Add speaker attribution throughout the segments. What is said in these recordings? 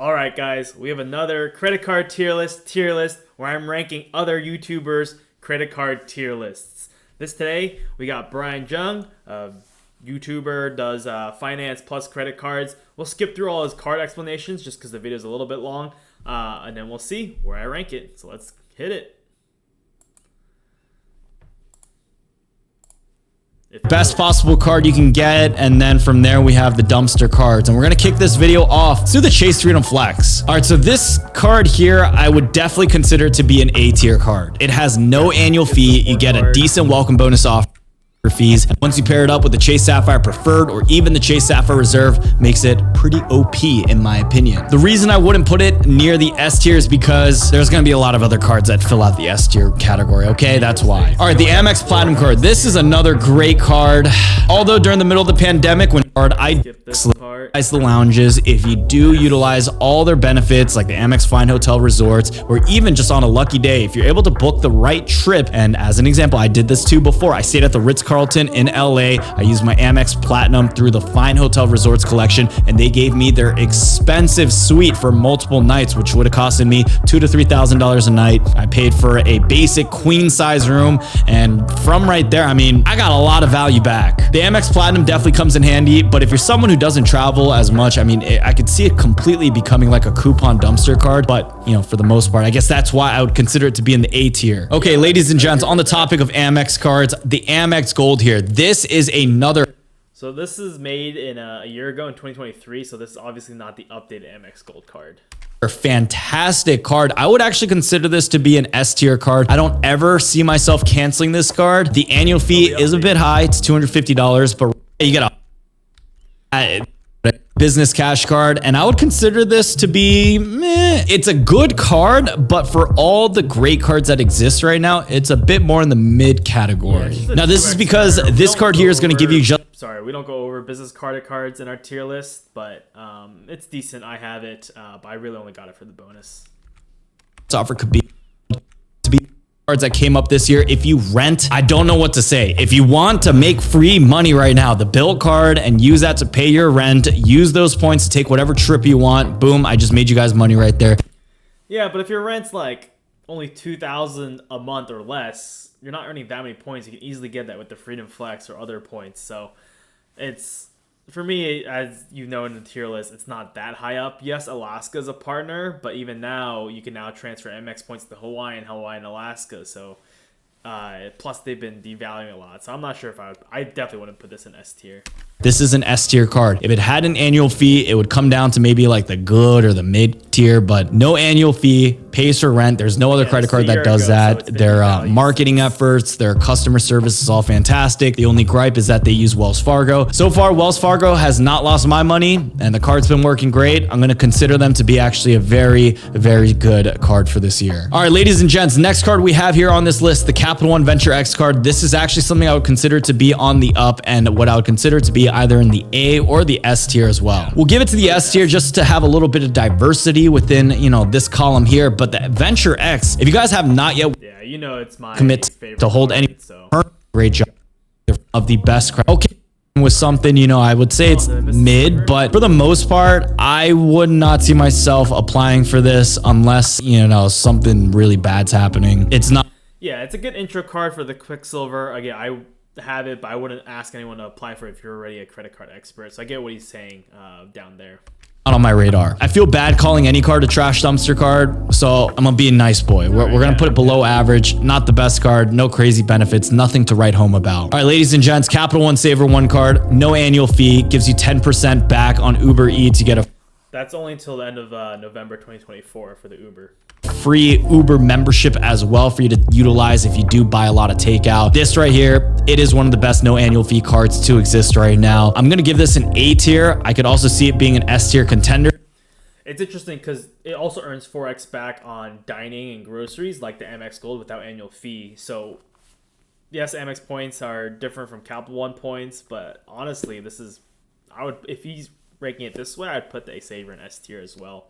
Speaker 1: Alright guys, we have another credit card tier list where I'm ranking other YouTubers' credit card tier lists. Today, we got Brian Jung, a YouTuber, does finance plus credit cards. We'll skip through all his card explanations just because the video is a little bit long, and then we'll see where I rank it. So let's hit it.
Speaker 2: Best possible card you can get, and then from there we have the dumpster cards, and we're gonna kick this video off. Let's do the Chase Freedom Flex. All right, so this card here I would definitely consider to be an A tier card. It has no annual fee. You get a decent welcome bonus off fees. And once you pair it up with the Chase Sapphire Preferred or even the Chase Sapphire Reserve, makes it pretty OP in my opinion. The reason I wouldn't put it near the S tier is because there's going to be a lot of other cards that fill out the S tier category. Okay, that's why. All right, the Amex Platinum card. This is another great card. Although during the middle of the pandemic, when I the lounges, if you do utilize all their benefits like the Amex Fine Hotel Resorts, or even just on a lucky day, if you're able to book the right trip, and as an example, I did this too before. I stayed at the Ritz-Carlton in LA. I used my Amex Platinum through the Fine Hotel Resorts collection, and they gave me their expensive suite for multiple nights, which would have costed me $2,000 to $3,000 a night. I paid for a basic queen size room, and from right there, I mean, I got a lot of value back. The Amex Platinum definitely comes in handy, but if you're someone who doesn't travel as much, I mean, I could see it completely becoming like a coupon dumpster card, but you know, for the most part, I guess that's why I would consider it to be in the A tier. Okay, ladies and gents, on the topic of Amex cards, the Amex Gold here. This is another.
Speaker 1: So this is made in a year ago in 2023, so this is obviously not the updated Amex Gold card.
Speaker 2: Fantastic card. I would actually consider this to be an S tier card. I don't ever see myself canceling this card. The annual fee is a bit high. It's $250, but you get a business cash card, and I would consider this to be meh. It's a good card, but for all the great cards that exist right now, it's a bit more in the mid category. Now this is because this card here is going to give you just
Speaker 1: we don't go over business credit cards in our tier list, but it's decent. I have it, but I really only got it for the bonus.
Speaker 2: Offer could be to be cards that came up this year. If you rent, I don't know what to say. If you want to make free money right now, the Bill card, and use that to pay your rent, use those points to take whatever trip you want. Boom, I just made you guys money right there.
Speaker 1: Yeah, but if your rent's like only $2,000 a month or less, you're not earning that many points. You can easily get that with the Freedom Flex or other points. So it's, for me, as you know in the tier list, it's not that high up. Yes, Alaska's a partner, but even now, you can now transfer MX points to Hawaii and Alaska. So, plus they've been devaluing a lot. So I'm not sure if I definitely wouldn't put this in S tier.
Speaker 2: This is an S tier card. If it had an annual fee, it would come down to maybe like the good or the mid tier, but no annual fee, pays for rent. There's no other credit card that does that. So their marketing efforts, their customer service is all fantastic. The only gripe is that they use Wells Fargo. So far, Wells Fargo has not lost my money, and the card's been working great. I'm going to consider them to be actually a very, very good card for this year. All right, ladies and gents, next card we have here on this list, the Capital One Venture X card. This is actually something I would consider to be on the up, and what I would consider to be either in the A or the S tier as well. We'll give it to the S tier just to have a little bit of diversity within, you know, this column here. But the Venture X, if you guys have not yet,
Speaker 1: yeah, you know, it's my
Speaker 2: commit to hold any,
Speaker 1: so
Speaker 2: great job of the best credit. Okay, with something, you know, I would say it's mid, but for the most part, I would not see myself applying for this unless, you know, something really bad's happening. It's not.
Speaker 1: Yeah, it's a good intro card for the Quicksilver. Again, I have it, but I wouldn't ask anyone to apply for it if you're already a credit card expert. So I get what he's saying down there.
Speaker 2: Not on my radar. I feel bad calling any card a trash dumpster card, so I'm gonna be a nice boy. We're gonna put it below average. Not the best card, no crazy benefits, nothing to write home about. All right, ladies and gents, Capital One Saver One card, no annual fee, gives you 10% back on Uber Eats. You get a
Speaker 1: That's only until the end of November 2024 for the Uber.
Speaker 2: Free Uber membership as well for you to utilize if you do buy a lot of takeout. This right here, it is one of the best no annual fee cards to exist right now. I'm going to give this an A tier. I could also see it being an S tier contender.
Speaker 1: It's interesting because it also earns 4x back on dining and groceries like the Amex Gold without annual fee. So yes, Amex points are different from Capital One points, but honestly, this is, if he's ranking it this way, I'd put the Saver in S tier as well.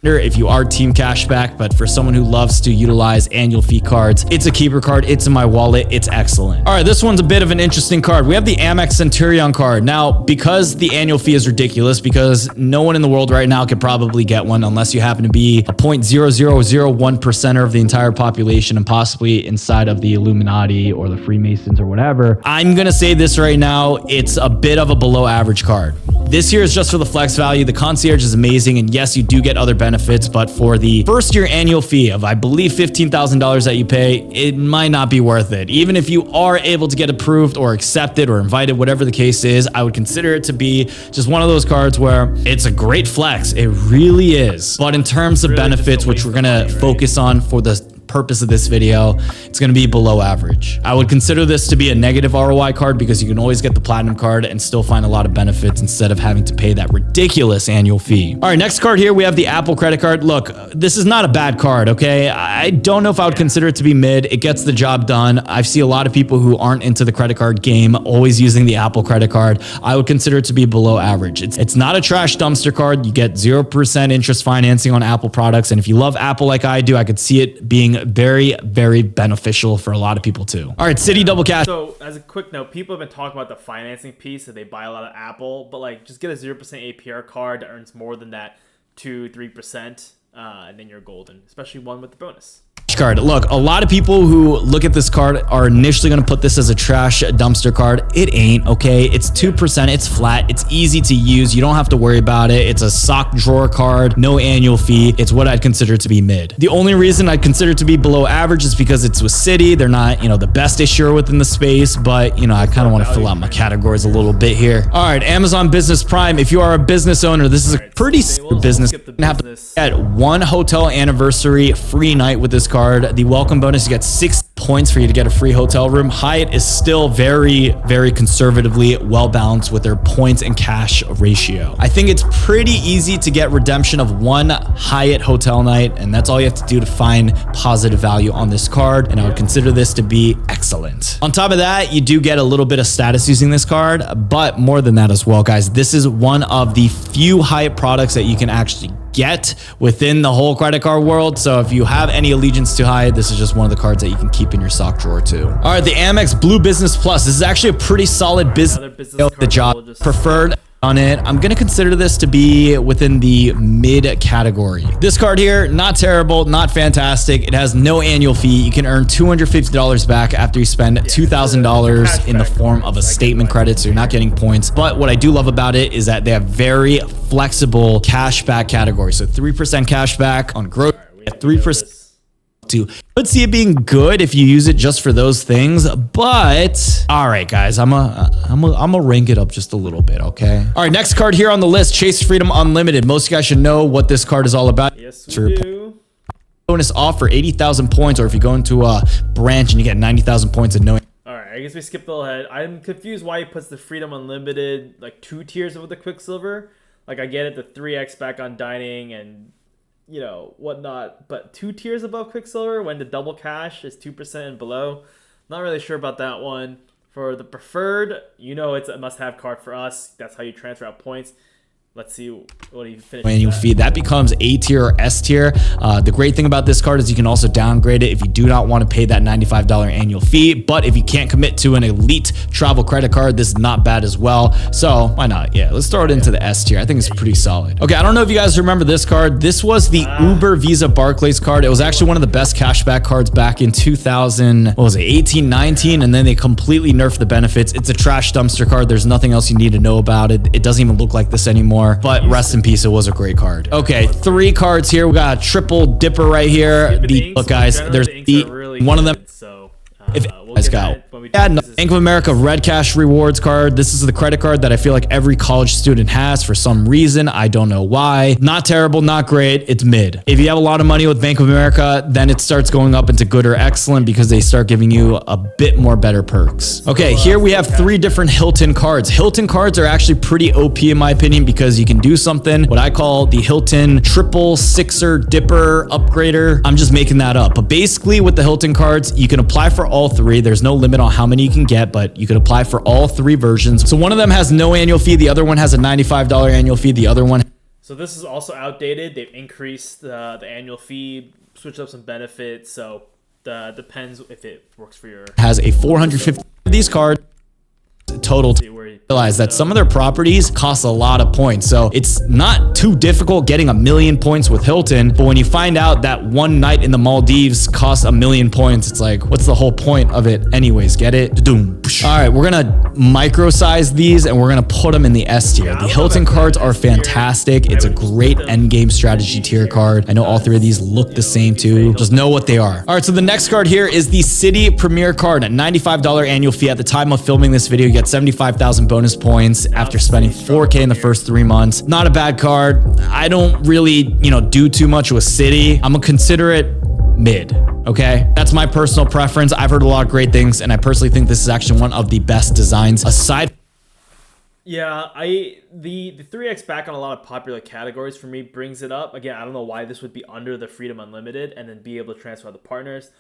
Speaker 2: if you are team cashback, but for someone who loves to utilize annual fee cards, it's a keeper card. It's in my wallet. It's excellent. All right, this one's a bit of an interesting card. We have the Amex Centurion card. Now, because the annual fee is ridiculous, because no one in the world right now could probably get one unless you happen to be a 0.0001% of the entire population and possibly inside of the Illuminati or the Freemasons or whatever. I'm going to say this right now. It's a bit of a below average card. This here is just for the flex value. The concierge is amazing. And yes, you do get other benefits, but for the first year annual fee of, I believe, $15,000 that you pay, it might not be worth it. Even if you are able to get approved or accepted or invited, whatever the case is, I would consider it to be just one of those cards where it's a great flex. It really is. But in terms of benefits, which we're going to focus on for the purpose of this video, it's going to be below average. I would consider this to be a negative ROI card because you can always get the platinum card and still find a lot of benefits instead of having to pay that ridiculous annual fee. All right, next card here, we have the Apple credit card. Look, this is not a bad card, okay? I don't know if I would consider it to be mid. It gets the job done. I see a lot of people who aren't into the credit card game always using the Apple credit card. I would consider it to be below average. It's not a trash dumpster card. You get 0% interest financing on Apple products. And if you love Apple like I do, I could see it being very, very beneficial for a lot of people too. All right, City Double Cash.
Speaker 1: So as a quick note, people have been talking about the financing piece that they buy a lot of Apple, but like just get a 0% APR card that earns more than that 2-3%, and then you're golden, especially one with the bonus.
Speaker 2: Card. Look, a lot of people who look at this card are initially going to put this as a trash dumpster card. It ain't, okay? It's 2%. It's flat. It's easy to use. You don't have to worry about it. It's a sock drawer card. No annual fee. It's what I'd consider to be mid. The only reason I'd consider it to be below average is because it's with Citi. They're not, the best issuer within the space, but, I kind of want to fill out my categories a little bit here. All right, Amazon Business Prime. If you are a business owner, this is a pretty business. You're going to have to get one hotel anniversary free night with this card. The welcome bonus, you get 6 points for you to get a free hotel room. Hyatt is still very, very conservatively well balanced with their points and cash ratio. I think it's pretty easy to get redemption of one Hyatt hotel night, and that's all you have to do to find positive value on this card, and I would consider this to be excellent. On top of that, you do get a little bit of status using this card, but more than that as well, guys. This is one of the few Hyatt products that you can actually get within the whole credit card world. So if you have any allegiance to Hyatt, this is just one of the cards that you can keep in your sock drawer too. All right, the Amex Blue Business Plus. This is actually a pretty solid business the job preferred on it. I'm going to consider this to be within the mid category. This card here, not terrible, not fantastic. It has no annual fee. You can earn $250 back after you spend $2,000 in the form of a statement credit, so you're not getting points. But what I do love about it is that they have very flexible cashback categories. So 3% cashback on growth, 3%. Could see it being good if you use it just for those things, but all right, guys, I'm gonna rank it up just a little bit, okay? All right, next card here on the list, Chase Freedom Unlimited. Most of you guys should know what this card is all about.
Speaker 1: Yes, we do.
Speaker 2: Bonus off for 80,000 points, or if you go into a branch and you get 90,000 points and no.
Speaker 1: All right, I guess we skipped a little ahead. I'm confused why he puts the Freedom Unlimited like 2 tiers of the Quicksilver. Like I get it, the 3x back on dining and whatnot, but 2 tiers above Quicksilver when the double cash is 2% and below. Not really sure about that one. For the preferred, it's a must-have card for us. That's how you transfer out points. Let's see what he finishes. Annual fee that becomes A tier or S tier. The great thing about this card is you can also downgrade it if you do not want to pay that $95 annual fee. But if you can't commit to an elite travel credit card, this is not bad as well. So why not? Yeah, let's throw it into the S tier. I think it's pretty solid. Okay, I don't know if you guys remember this card. This was the Uber Visa Barclays card. It was actually one of the best cashback cards back in 2018, 19, and then they completely nerfed the benefits. It's a trash dumpster card. There's nothing else you need to know about it. It doesn't even look like this anymore. But rest in peace, it was a great card. Okay, 3 cards here. We got a triple dipper right here. Look, guys, there's one of them. If guys got Bank of America Red Cash Rewards card. This is the credit card that I feel like every college student has for some reason. I don't know why. Not terrible, not great. It's mid. If you have a lot of money with Bank of America, then it starts going up into good or excellent because they start giving you a bit more better perks. Okay, here we have 3 different Hilton cards. Hilton cards are actually pretty OP in my opinion because you can do something, what I call the Hilton triple sixer dipper upgrader. I'm just making that up. But basically with the Hilton cards, you can apply for all 3. There's no limit on how many you can get, but you can apply for all 3 versions. So one of them has no annual fee. The other one has a $95 annual fee. The other one So this is also outdated. They've increased the annual fee, switched up some benefits. So depends if it works for your.
Speaker 2: Has a 450 of these cards total. Realize that some of their properties cost a lot of points, so it's not too difficult getting 1,000,000 points with Hilton. But when you find out that one night in the Maldives costs 1,000,000 points, it's like, what's the whole point of it anyways? Get it? All right, we're gonna micro-size these and we're gonna put them in the S tier. The Hilton cards are fantastic. It's a great end game strategy tier card. I know all three of these look the same too. Just know what they are. All right, so the next card here is the City Premier card at $95 annual fee. At the time of filming this video, you get 75,000 bonus points after spending 4K in the first 3 months. Not a bad card. I don't really, do too much with City. I'm gonna consider it mid. Okay, that's my personal preference. I've heard a lot of great things, and I personally think this is actually one of the best designs aside.
Speaker 1: Yeah, the 3x back on a lot of popular categories for me brings it up. Again, I don't know why this would be under the Freedom Unlimited and then be able to transfer to partners.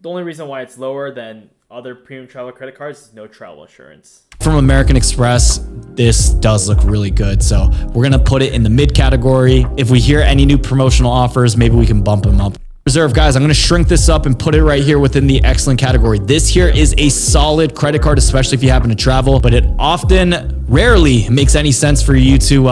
Speaker 1: The only reason why it's lower than other premium travel credit cards is no travel insurance.
Speaker 2: From American Express, this does look really good. So we're going to put it in the mid category. If we hear any new promotional offers, maybe we can bump them up. Reserve, guys, I'm going to shrink this up and put it right here within the excellent category. This here is a solid credit card, especially if you happen to travel, but it rarely makes any sense for you to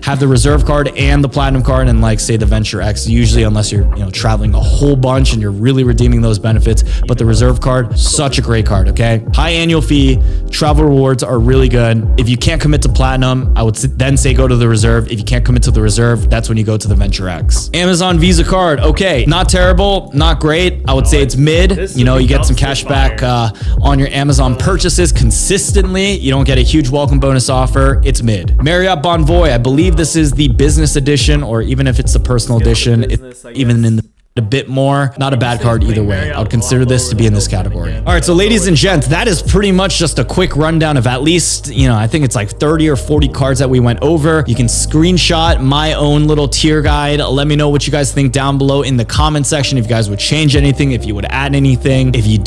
Speaker 2: have the reserve card and the platinum card and like say the Venture X, usually unless you're traveling a whole bunch and you're really redeeming those benefits. But the reserve card, such a great card. Okay, high annual fee, travel rewards are really good. If you can't commit to platinum, I would then say go to the reserve. If you can't commit to the reserve, that's when you go to the Venture X. Amazon Visa card, okay, not terrible, not great. I would say it's mid. You get some cash back on your Amazon purchases consistently. You don't get a huge welcome bonus offer. It's mid. Marriott Bonvoy, I believe this is the business edition, or even if it's the personal edition, it's even in a bit more. Not a bad card either way. I would consider this to be in this category. All right, so ladies and gents, that is pretty much just a quick rundown of at least, I think it's like 30 or 40 cards that we went over. You can screenshot my own little tier guide. Let me know what you guys think down below in the comment section. If you guys would change anything, if you would add anything, if you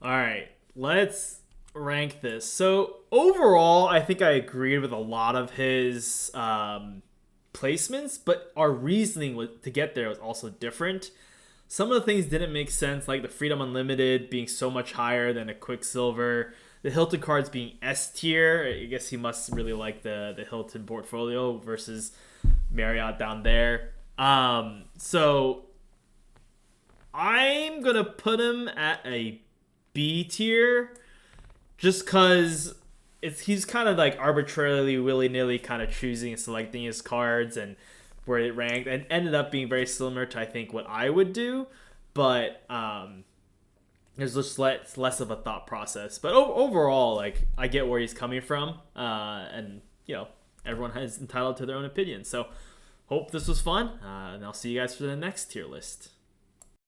Speaker 1: All right, let's rank this. So overall, I think I agreed with a lot of his placements, but our reasoning to get there was also different. Some of the things didn't make sense, like the Freedom Unlimited being so much higher than a Quicksilver, the Hilton cards being S tier. I guess he must really like the Hilton portfolio versus Marriott down there. So I'm gonna put him at a B tier just because he's kind of like arbitrarily, willy-nilly kind of choosing and selecting his cards and where it ranked, and ended up being very similar to I think what I would do, but there's just less of a thought process. But overall, like, I get where he's coming from, and everyone is entitled to their own opinion. So hope this was fun, and I'll see you guys for the next tier list.